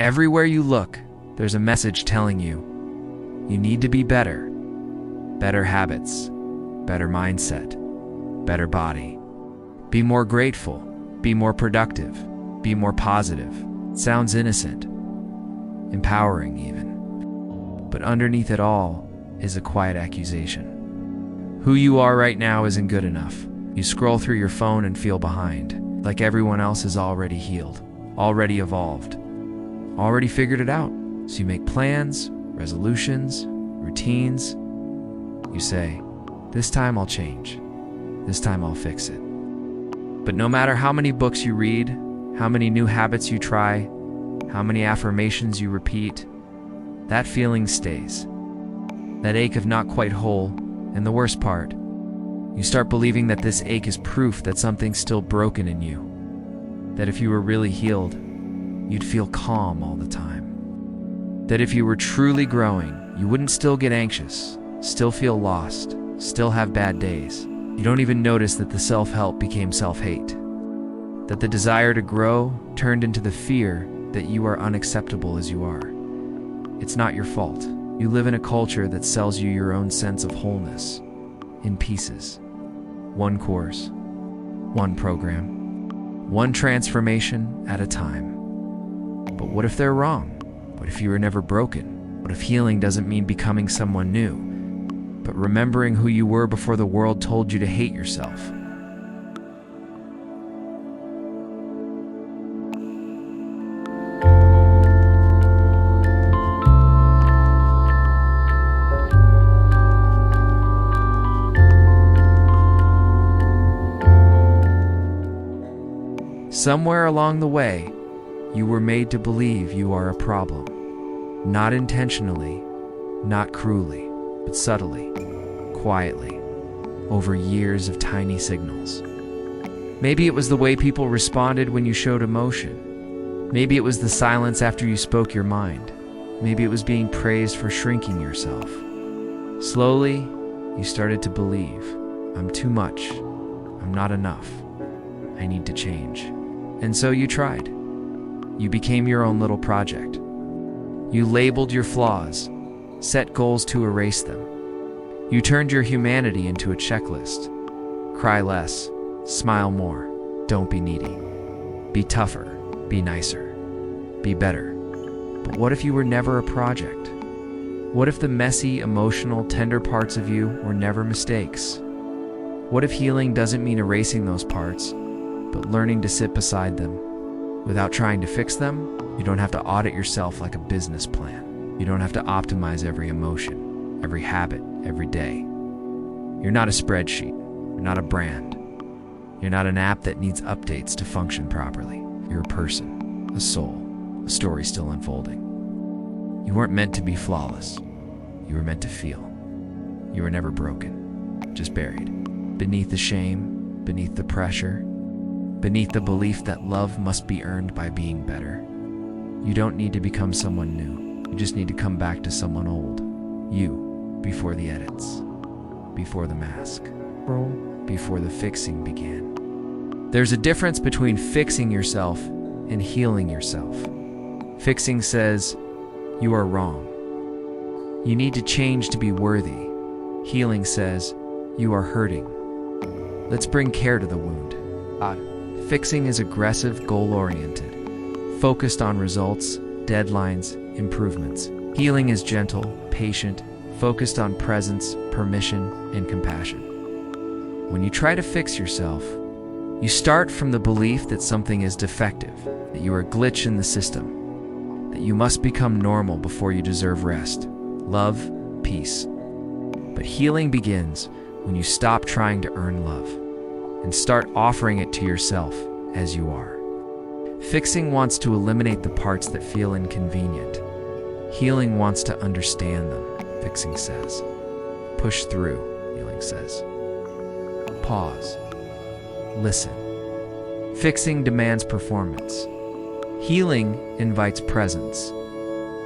Everywhere you look, there's a message telling you need to be better. Better habits, better mindset, better body. Be more grateful, be more productive, be more positive. It sounds innocent, empowering even. But underneath it all is a quiet accusation. Who you are right now isn't good enough. You scroll through your phone and feel behind, like everyone else is already healed, already evolved, already figured it out. So you make plans, resolutions, routines. You say, this time I'll change. This time I'll fix it. But no matter how many books you read, how many new habits you try, how many affirmations you repeat, that feeling stays. That ache of not quite whole, and the worst part, you start believing that this ache is proof that something's still broken in you. That if you were really healed, you'd feel calm all the time. That if you were truly growing, you wouldn't still get anxious, still feel lost, still have bad days. You don't even notice that the self-help became self-hate. That the desire to grow turned into the fear that you are unacceptable as you are. It's not your fault. You live in a culture that sells you your own sense of wholeness, in pieces. One course, one program, one transformation at a time. But what if they're wrong? What if you were never broken? What if healing doesn't mean becoming someone new, but remembering who you were before the world told you to hate yourself? Somewhere along the way, you were made to believe you are a problem. Not intentionally, not cruelly, but subtly, quietly, over years of tiny signals. Maybe it was the way people responded when you showed emotion. Maybe it was the silence after you spoke your mind. Maybe it was being praised for shrinking yourself. Slowly, you started to believe, I'm too much, I'm not enough, I need to change. And so you tried. You became your own little project. You labeled your flaws, set goals to erase them. You turned your humanity into a checklist. Cry less, smile more, don't be needy. Be tougher, be nicer, be better. But what if you were never a project? What if the messy, emotional, tender parts of you were never mistakes? What if healing doesn't mean erasing those parts, but learning to sit beside them? Without trying to fix them, you don't have to audit yourself like a business plan. You don't have to optimize every emotion, every habit, every day. You're not a spreadsheet. You're not a brand. You're not an app that needs updates to function properly. You're a person, a soul, a story still unfolding. You weren't meant to be flawless. You were meant to feel. You were never broken, just buried. Beneath the shame, beneath the pressure, beneath the belief that love must be earned by being better. You don't need to become someone new. You just need to come back to someone old. You, before the edits, before the mask, before the fixing began. There's a difference between fixing yourself and healing yourself. Fixing says, you are wrong. You need to change to be worthy. Healing says, you are hurting. Let's bring care to the wound. Fixing is aggressive, goal-oriented, focused on results, deadlines, improvements. Healing is gentle, patient, focused on presence, permission, and compassion. When you try to fix yourself, you start from the belief that something is defective, that you are a glitch in the system, that you must become normal before you deserve rest, love, peace. But healing begins when you stop trying to earn love and start offering it to yourself as you are. Fixing wants to eliminate the parts that feel inconvenient. Healing wants to understand them, fixing says. Push through, healing says. Pause. Listen. Fixing demands performance. Healing invites presence.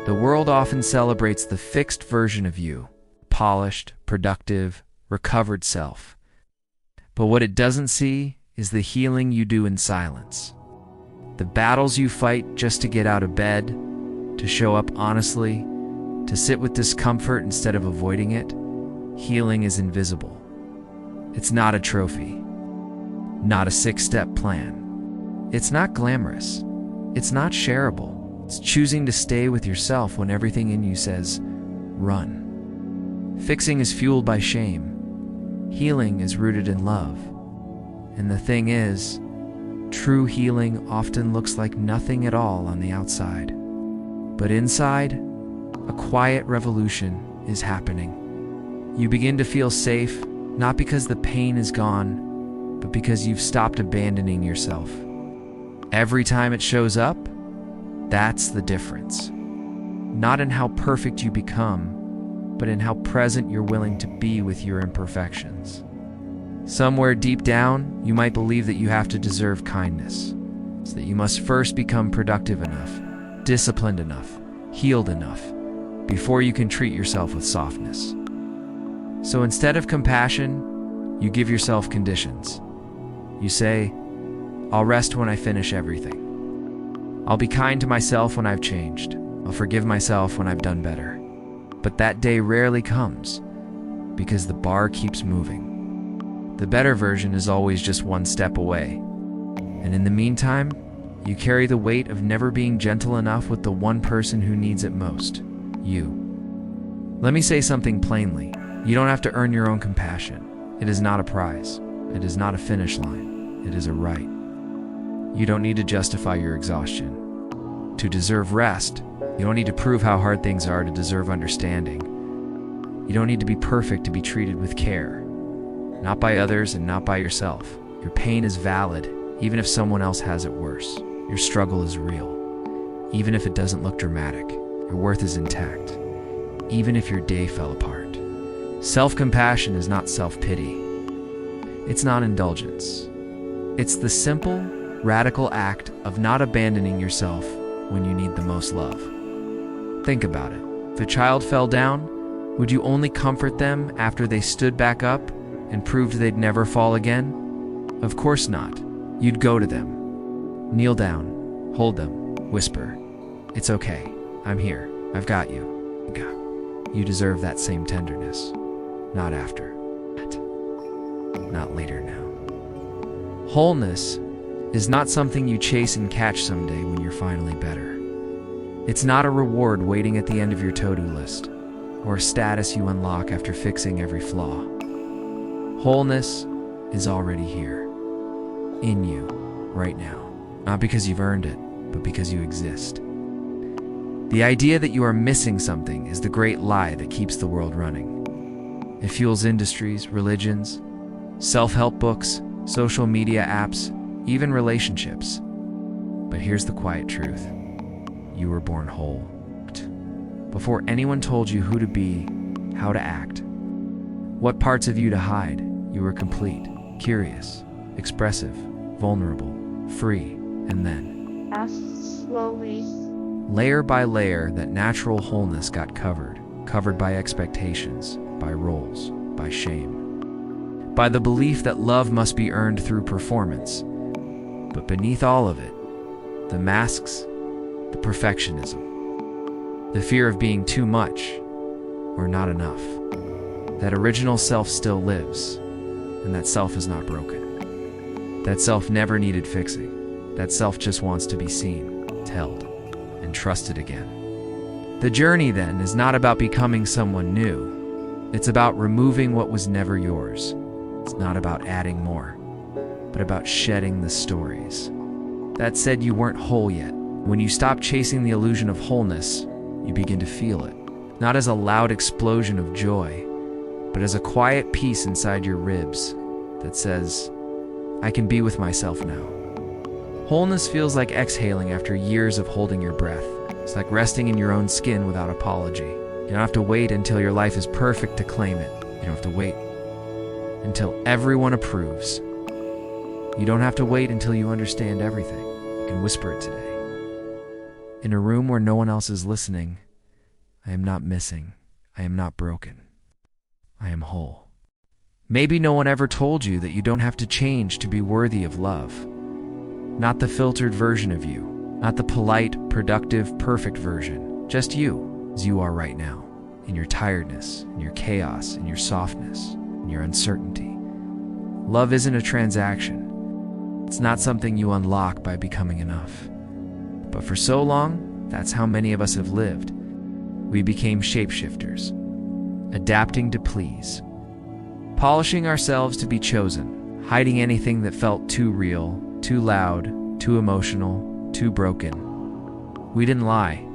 The world often celebrates the fixed version of you, polished, productive, recovered self. But what it doesn't see is the healing you do in silence. The battles you fight just to get out of bed, to show up honestly, to sit with discomfort instead of avoiding it. Healing is invisible. It's not a trophy, not a 6-step plan. It's not glamorous. It's not shareable. It's choosing to stay with yourself when everything in you says, run. Fixing is fueled by shame. Healing is rooted in love. And the thing is, true healing often looks like nothing at all on the outside. But inside, a quiet revolution is happening. You begin to feel safe, not because the pain is gone, but because you've stopped abandoning yourself. Every time it shows up, that's the difference. Not in how perfect you become, but in how present you're willing to be with your imperfections. Somewhere deep down, you might believe that you have to deserve kindness, so that you must first become productive enough, disciplined enough, healed enough, before you can treat yourself with softness. So instead of compassion, you give yourself conditions. You say, I'll rest when I finish everything. I'll be kind to myself when I've changed. I'll forgive myself when I've done better. But that day rarely comes, because the bar keeps moving. The better version is always just one step away. And in the meantime, you carry the weight of never being gentle enough with the one person who needs it most, you. Let me say something plainly. You don't have to earn your own compassion. It is not a prize. It is not a finish line. It is a right. You don't need to justify your exhaustion. To deserve rest, you don't need to prove how hard things are to deserve understanding. You don't need to be perfect to be treated with care. Not by others and not by yourself. Your pain is valid, even if someone else has it worse. Your struggle is real, even if it doesn't look dramatic. Your worth is intact, even if your day fell apart. Self-compassion is not self-pity. It's not indulgence. It's the simple, radical act of not abandoning yourself when you need the most love. Think about it. If a child fell down, would you only comfort them after they stood back up and proved they'd never fall again? Of course not. You'd go to them, kneel down, hold them, whisper, "It's okay. I'm here. I've got you." You deserve that same tenderness. Not after. Not later now. Wholeness is not something you chase and catch someday when you're finally better. It's not a reward waiting at the end of your to-do list, or a status you unlock after fixing every flaw. Wholeness is already here, in you, right now. Not because you've earned it, but because you exist. The idea that you are missing something is the great lie that keeps the world running. It fuels industries, religions, self-help books, social media apps, even relationships. But here's the quiet truth. You were born whole. Before anyone told you who to be, how to act, what parts of you to hide, you were complete, curious, expressive, vulnerable, free, and then, as slowly, layer by layer, that natural wholeness got covered by expectations, by roles, by shame, by the belief that love must be earned through performance. But beneath all of it, the masks, the perfectionism, the fear of being too much or not enough. That original self still lives, and that self is not broken. That self never needed fixing. That self just wants to be seen, held, and trusted again. The journey, then, is not about becoming someone new. It's about removing what was never yours. It's not about adding more, but about shedding the stories. That said, you weren't whole yet. When you stop chasing the illusion of wholeness, you begin to feel it. Not as a loud explosion of joy, but as a quiet peace inside your ribs that says, I can be with myself now. Wholeness feels like exhaling after years of holding your breath. It's like resting in your own skin without apology. You don't have to wait until your life is perfect to claim it. You don't have to wait until everyone approves. You don't have to wait until you understand everything. You can whisper it today. In a room where no one else is listening, I am not missing. I am not broken. I am whole. Maybe no one ever told you that you don't have to change to be worthy of love. Not the filtered version of you, not the polite, productive, perfect version, Just you, as you are right now, in your tiredness, in your chaos, in your softness, in your uncertainty. Love isn't a transaction. It's not something you unlock by becoming enough. But for so long, that's how many of us have lived. We became shapeshifters, adapting to please, polishing ourselves to be chosen, hiding anything that felt too real, too loud, too emotional, too broken. We didn't lie.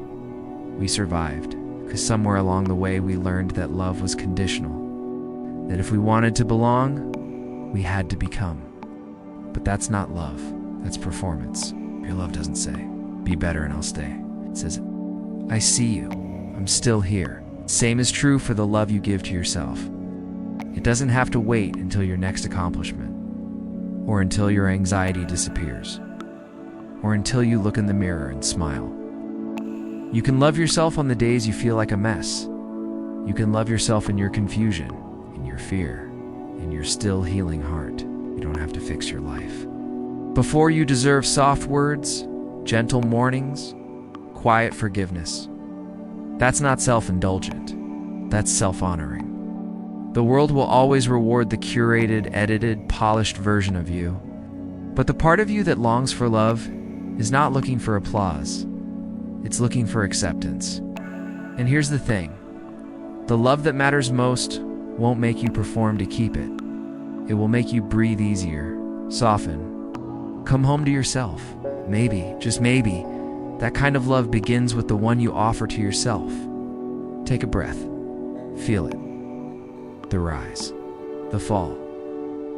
We survived, because somewhere along the way we learned that love was conditional, that if we wanted to belong, we had to become. But that's not love, that's performance. Your love doesn't say, be better and I'll stay. It says, I see you, I'm still here. Same is true for the love you give to yourself. It doesn't have to wait until your next accomplishment, or until your anxiety disappears, or until you look in the mirror and smile. You can love yourself on the days you feel like a mess. You can love yourself in your confusion, in your fear, in your still healing heart. You don't have to fix your life. Before you deserve soft words, gentle mornings, quiet forgiveness. That's not self-indulgent. That's self-honoring. The world will always reward the curated, edited, polished version of you. But the part of you that longs for love is not looking for applause. It's looking for acceptance. And here's the thing. The love that matters most won't make you perform to keep it. It will make you breathe easier, soften, come home to yourself. Maybe, just maybe, that kind of love begins with the one you offer to yourself. Take a breath. Feel it. The rise. The fall.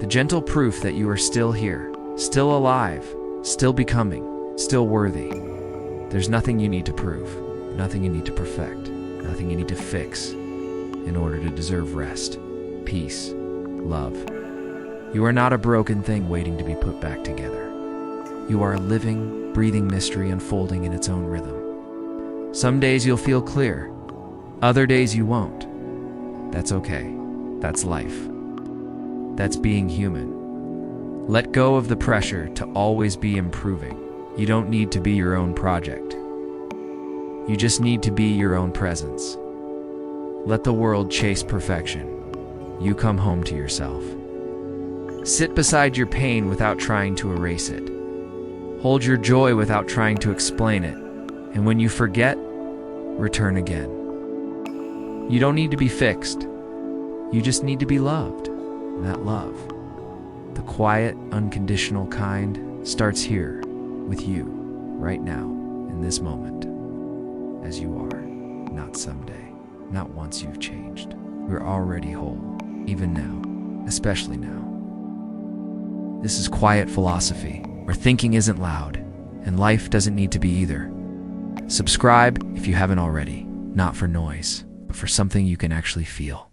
The gentle proof that you are still here, still alive, still becoming, still worthy. There's nothing you need to prove, nothing you need to perfect, nothing you need to fix in order to deserve rest, peace, love. You are not a broken thing waiting to be put back together. You are a living, breathing mystery unfolding in its own rhythm. Some days you'll feel clear, other days you won't. That's okay. That's life. That's being human. Let go of the pressure to always be improving. You don't need to be your own project. You just need to be your own presence. Let the world chase perfection. You come home to yourself. Sit beside your pain without trying to erase it. Hold your joy without trying to explain it. And when you forget, return again. You don't need to be fixed. You just need to be loved. And that love, the quiet, unconditional kind, starts here with you, right now, in this moment, as you are, not someday, not once you've changed. We're already whole, even now, especially now. This is quiet philosophy, where thinking isn't loud, and life doesn't need to be either. Subscribe if you haven't already, not for noise, but for something you can actually feel.